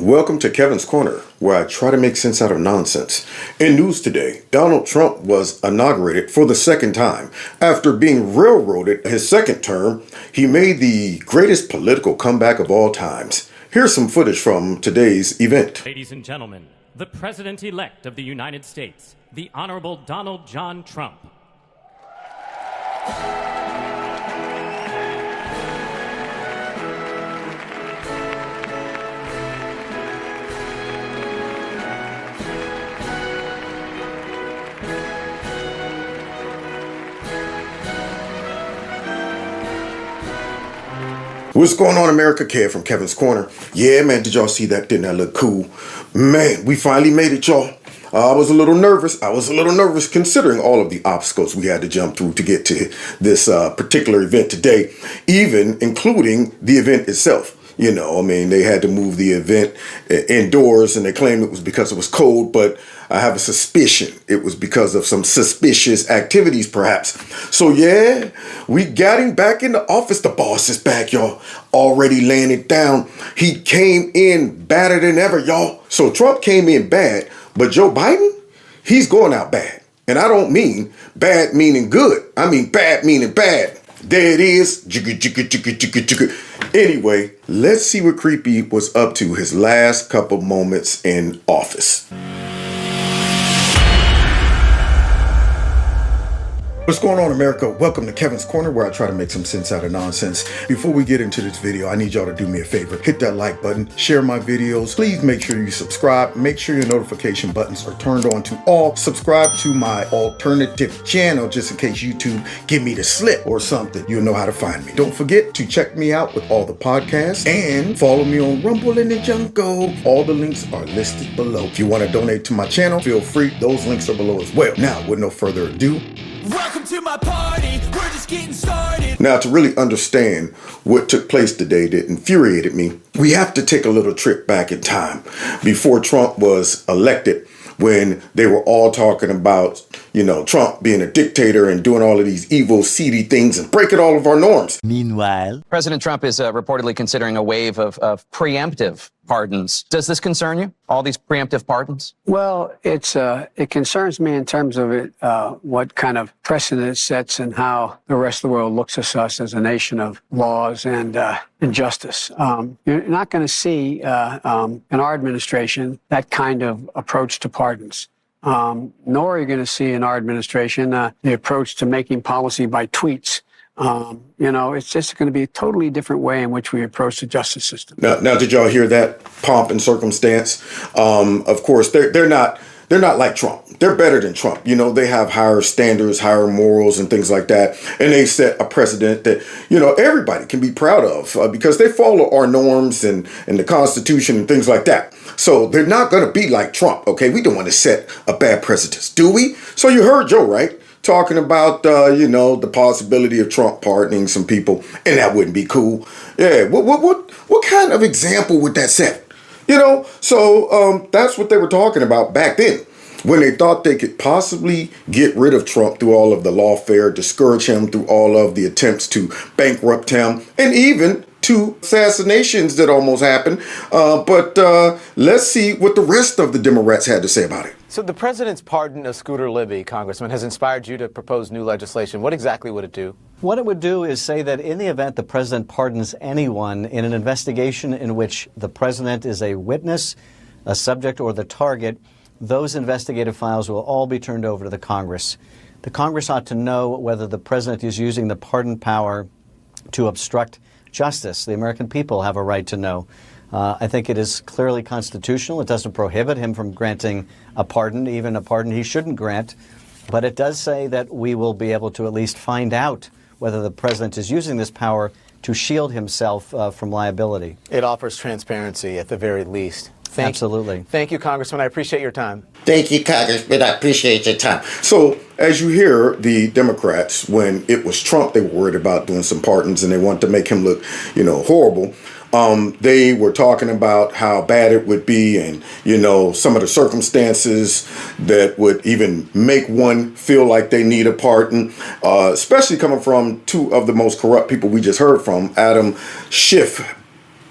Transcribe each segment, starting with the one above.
Welcome to Kevin's Corner, where I try to make sense out of nonsense. In news today, Donald Trump was inaugurated for the second time. After being railroaded his second term, he made the greatest political comeback of all times. Here's some footage from today's event. Ladies and gentlemen, the President-elect of the United States, the Honorable Donald John Trump. What's going on, America? Kev from Kevin's Corner. Yeah, man, did y'all see that? Didn't that look cool? Man, we finally made it, y'all. I was a little nervous. Considering all of the obstacles we had to jump through to get to this particular event today, even including the event itself. You know, I mean, they had to move the event indoors, and they claimed it was because it was cold, but I have a suspicion it was because of some suspicious activities, perhaps. So, yeah, we got him back in the office. The boss is back, y'all. Already laying it down. He came in badder than ever, y'all. So Trump came in bad, but Joe Biden, he's going out bad. And I don't mean bad meaning good. I mean bad meaning bad. There it is. Anyway, let's see what Creepy was up to his last couple moments in office. What's going on, America? Welcome to Kevin's Corner, where I try to make some sense out of nonsense. Before we get into this video, I need y'all to do me a favor. Hit that like button, share my videos. Please make sure you subscribe. Make sure your notification buttons are turned on to all. Subscribe to my alternative channel, just in case YouTube give me the slip or something. You'll know how to find me. Don't forget to check me out with all the podcasts and follow me on Rumble and the Jungle. All the links are listed below. If you want to donate to my channel, feel free. Those links are below as well. Now, with no further ado, welcome to my party, we're just getting started. Now, to really understand what took place today that infuriated me, we have to take a little trip back in time before Trump was elected, when they were all talking about, you know, Trump being a dictator and doing all of these evil, seedy things and breaking all of our norms. Meanwhile, President Trump is reportedly considering a wave of preemptive pardons. Does this concern you, all these preemptive pardons? Well, it concerns me in terms of what kind of precedent it sets and how the rest of the world looks at us as a nation of laws and justice. You're not going to see in our administration that kind of approach to pardons. Nor are you going to see in our administration the approach to making policy by tweets. It's just going to be a totally different way in which we approach the justice system. Now, did y'all hear that pomp and circumstance? Of course, they're not like Trump. They're better than Trump. You know, they have higher standards, higher morals and things like that. And they set a precedent that, you know, everybody can be proud of because they follow our norms and the Constitution and things like that. So they're not going to be like Trump. OK, we don't want to set a bad precedent, do we? So you heard Joe, right? Talking about, the possibility of Trump pardoning some people, and that wouldn't be cool. Yeah, what kind of example would that set? You know, so that's what they were talking about back then, when they thought they could possibly get rid of Trump through all of the lawfare, discourage him through all of the attempts to bankrupt him, and even two assassinations that almost happened. But let's see what the rest of the Democrats had to say about it. So the president's pardon of Scooter Libby, Congressman, has inspired you to propose new legislation. What exactly would it do? What it would do is say that in the event the president pardons anyone in an investigation in which the president is a witness, a subject, or the target, those investigative files will all be turned over to the Congress. The Congress ought to know whether the president is using the pardon power to obstruct justice. The American people have a right to know. I think it is clearly constitutional. It doesn't prohibit him from granting a pardon, even a pardon he shouldn't grant. But it does say that we will be able to at least find out whether the president is using this power to shield himself from liability. It offers transparency at the very least. Absolutely. Thank you, Congressman. I appreciate your time. Thank you, Congressman. I appreciate your time. So, as you hear, the Democrats, when it was Trump, they were worried about doing some pardons and they wanted to make him look, horrible. They were talking about how bad it would be and, some of the circumstances that would even make one feel like they need a pardon, especially coming from two of the most corrupt people we just heard from, Adam Schiff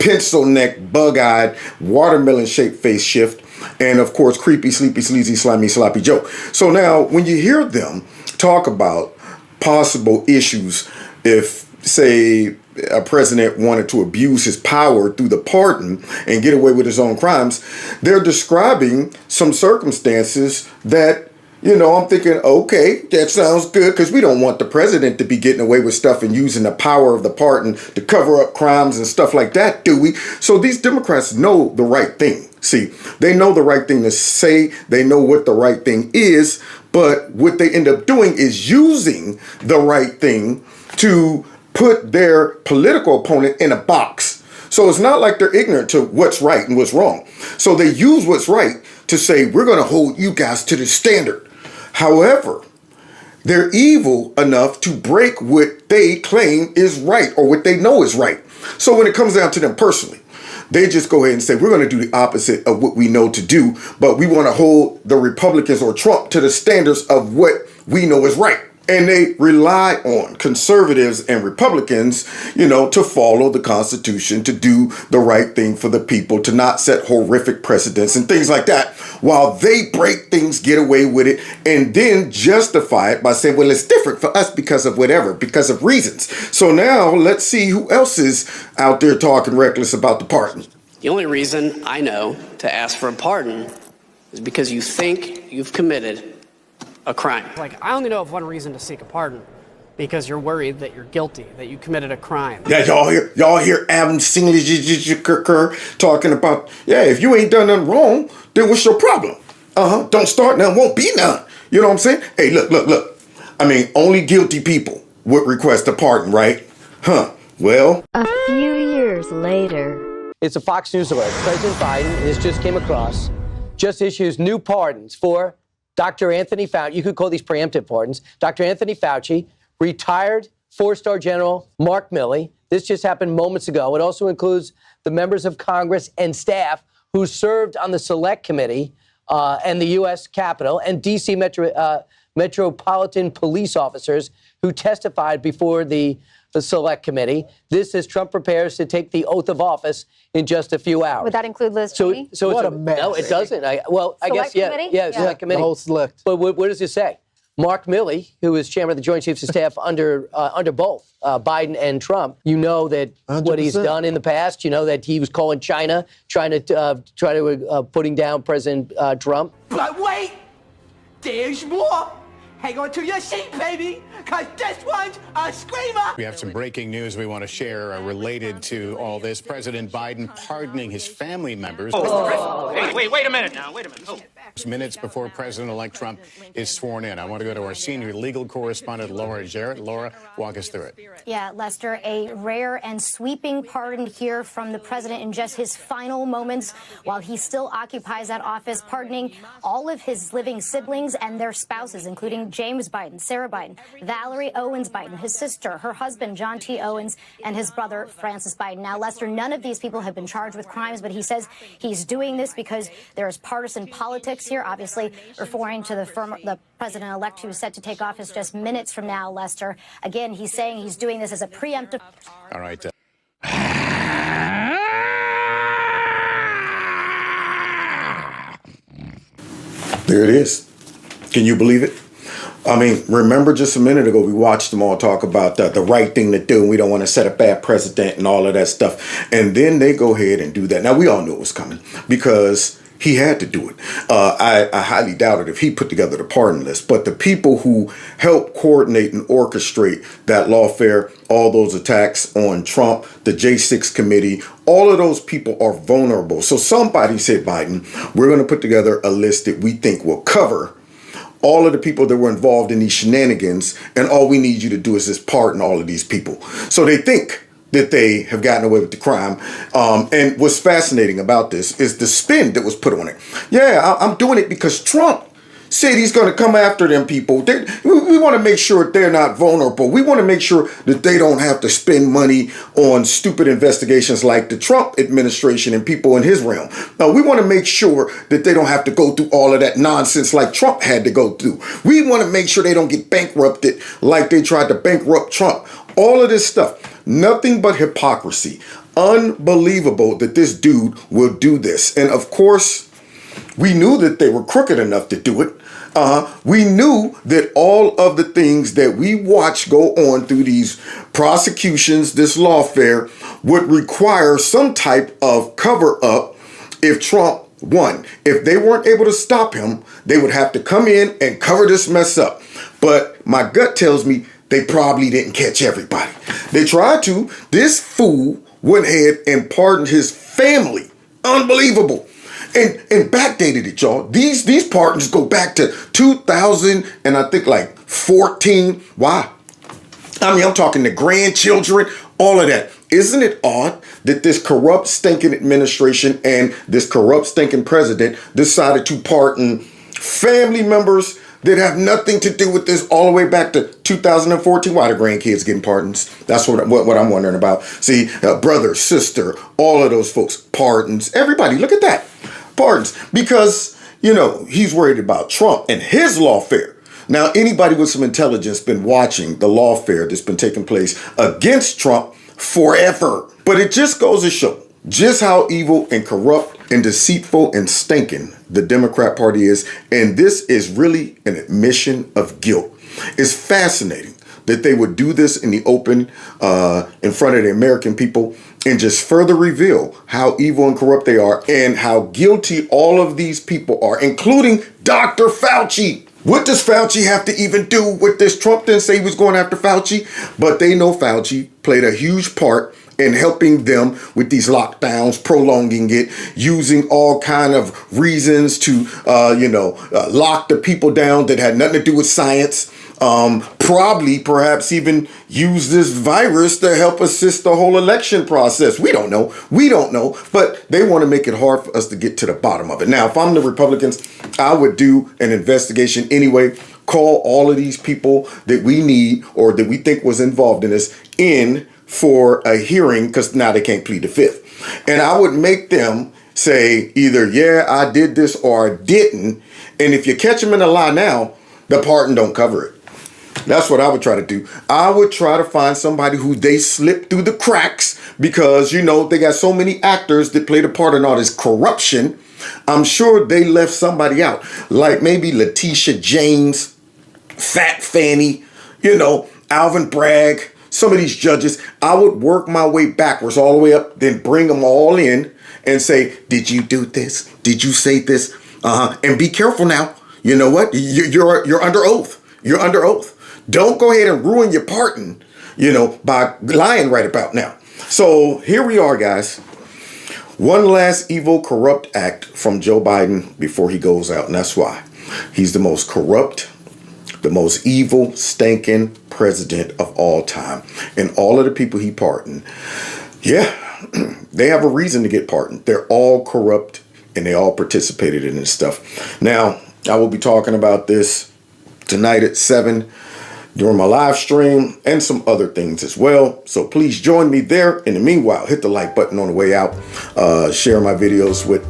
pencil neck, bug-eyed, watermelon-shaped face shift, and of course, creepy, sleepy, sleazy, slimy, sloppy Joe. So now, when you hear them talk about possible issues if, say, a president wanted to abuse his power through the pardon and get away with his own crimes, they're describing some circumstances that, I'm thinking, okay, that sounds good, because we don't want the president to be getting away with stuff and using the power of the pardon to cover up crimes and stuff like that, do we? So these Democrats know the right thing. See, they know the right thing to say, they know what the right thing is, but what they end up doing is using the right thing to put their political opponent in a box. So it's not like they're ignorant to what's right and what's wrong. So they use what's right to say, we're going to hold you guys to the standard. However, they're evil enough to break what they claim is right or what they know is right. So when it comes down to them personally, they just go ahead and say, we're going to do the opposite of what we know to do, but we want to hold the Republicans or Trump to the standards of what we know is right. And they rely on conservatives and Republicans, to follow the Constitution, to do the right thing for the people, to not set horrific precedents and things like that, while they break things, get away with it, and then justify it by saying, well, it's different for us because of whatever, because of reasons. So now let's see who else is out there talking reckless about the pardon. The only reason I know to ask for a pardon is because you think you've committed a crime. I only know of one reason to seek a pardon, because you're worried that you're guilty, that you committed a crime. Yeah, y'all hear Adam Singley talking about, if you ain't done nothing wrong, then what's your problem? Don't start none, won't be none. You know what I'm saying? Hey, look. I mean, only guilty people would request a pardon, right? Well. A few years later. It's a Fox News alert. President Biden, this just came across, just issues new pardons for Dr. Anthony Fauci. You could call these preemptive pardons. Dr. Anthony Fauci, retired four-star General Mark Milley. This just happened moments ago. It also includes the members of Congress and staff who served on the Select Committee and the U.S. Capitol, and D.C. Metropolitan Police officers who testified before the Select Committee. This as Trump prepares to take the oath of office in just a few hours. Would that include Liz Cheney? So what it's a mess. No, it doesn't. I guess, yeah. Select Committee. The whole select. But what does it say? Mark Milley, who is chairman of the Joint Chiefs of Staff under both Biden and Trump, that 100%. What he's done in the past, that he was calling China, trying to putting down President Trump. But wait, there's more. Hang on to your seat, baby, because this one's a screamer. We have some breaking news we want to share related to all this. President Biden pardoning his family members. Hey, wait a minute now. Minutes before President-elect Trump is sworn in. I want to go to our senior legal correspondent, Laura Jarrett. Laura, walk us through it. Yeah, Lester, a rare and sweeping pardon here from the president in just his final moments while he still occupies that office, pardoning all of his living siblings and their spouses, including James Biden, Sarah Biden, Valerie Owens Biden, his sister, her husband, John T. Owens, and his brother, Francis Biden. Now, Lester, none of these people have been charged with crimes, but he says he's doing this because there is partisan politics here, obviously referring to the president-elect who's set to take office just minutes from now, Lester. Again, he's saying he's doing this as a preemptive. All right. There it is. Can you believe it? I mean, remember just a minute ago, we watched them all talk about the right thing to do, and we don't want to set a bad precedent and all of that stuff. And then they go ahead and do that. Now, we all knew it was coming because he had to do it. I highly doubt it if he put together the pardon list. But the people who helped coordinate and orchestrate that lawfare, all those attacks on Trump, the J6 committee, all of those people are vulnerable. So somebody said, Biden, we're going to put together a list that we think will cover all of the people that were involved in these shenanigans, and all we need you to do is just pardon all of these people. So they think that they have gotten away with the crime. And what's fascinating about this is the spin that was put on it. Yeah, I'm doing it because Trump said he's going to come after them people. We want to make sure they're not vulnerable. We want to make sure that they don't have to spend money on stupid investigations like the Trump administration and people in his realm. Now, we want to make sure that they don't have to go through all of that nonsense like Trump had to go through. We want to make sure they don't get bankrupted like they tried to bankrupt Trump. All of this stuff, nothing but hypocrisy. Unbelievable that this dude will do this. And of course, we knew that they were crooked enough to do it. We knew that all of the things that we watch go on through these prosecutions, this lawfare, would require some type of cover up if Trump won. If they weren't able to stop him, they would have to come in and cover this mess up. But my gut tells me they probably didn't catch everybody. They tried to. This fool went ahead and pardoned his family. Unbelievable. And backdated it, y'all. These pardons go back to 2000 and I think like 14. Why? I mean, I'm talking the grandchildren, all of that. Isn't it odd that this corrupt, stinking administration and this corrupt, stinking president decided to pardon family members that have nothing to do with this all the way back to 2014? Why the grandkids getting pardons? That's what I'm wondering about. See, brother, sister, all of those folks, pardons. Everybody, look at that. Pardons. Because, you know, he's worried about Trump and his lawfare. Now, anybody with some intelligence been watching the lawfare that's been taking place against Trump forever. But it just goes to show just how evil and corrupt and deceitful and stinking the Democrat Party is. And this is really an admission of guilt. It's fascinating that they would do this in the open in front of the American people and just further reveal how evil and corrupt they are and how guilty all of these people are, including Dr. Fauci. What does Fauci have to even do with this? Trump didn't say he was going after Fauci, but they know Fauci played a huge part in helping them with these lockdowns, prolonging it, using all kind of reasons to, lock the people down that had nothing to do with science. Perhaps even use this virus to help assist the whole election process. We don't know. But they want to make it hard for us to get to the bottom of it. Now, if I'm the Republicans, I would do an investigation anyway. Call all of these people that we need or that we think was involved in this in for a hearing, because now they can't plead the fifth. And I would make them say either, yeah, I did this or I didn't. And if you catch them in a lie now, the pardon don't cover it. That's what I would try to do. I would try to find somebody who they slipped through the cracks because, you know, they got so many actors that played a part in all this corruption. I'm sure they left somebody out, like maybe Letitia James, Fat Fanny, Alvin Bragg, some of these judges. I would work my way backwards all the way up, then bring them all in and say, did you do this? Did you say this? And be careful now. You know what? You're under oath. You're under oath. Don't go ahead and ruin your pardon, by lying right about now. So here we are, guys. One last evil, corrupt act from Joe Biden before he goes out. And that's why he's the most corrupt, the most evil, stinking president of all time. And all of the people he pardoned, they have a reason to get pardoned. They're all corrupt and they all participated in this stuff. Now, I will be talking about this tonight at 7 during my live stream and some other things as well. So please join me there. In the meanwhile, hit the like button on the way out. Share my videos with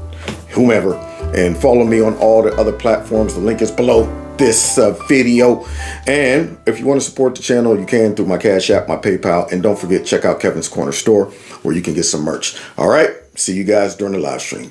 whomever and follow me on all the other platforms. The link is below this video. And if you want to support the channel, you can through my Cash App, my PayPal. And don't forget, check out Kevin's Corner Store where you can get some merch. All right. See you guys during the live stream.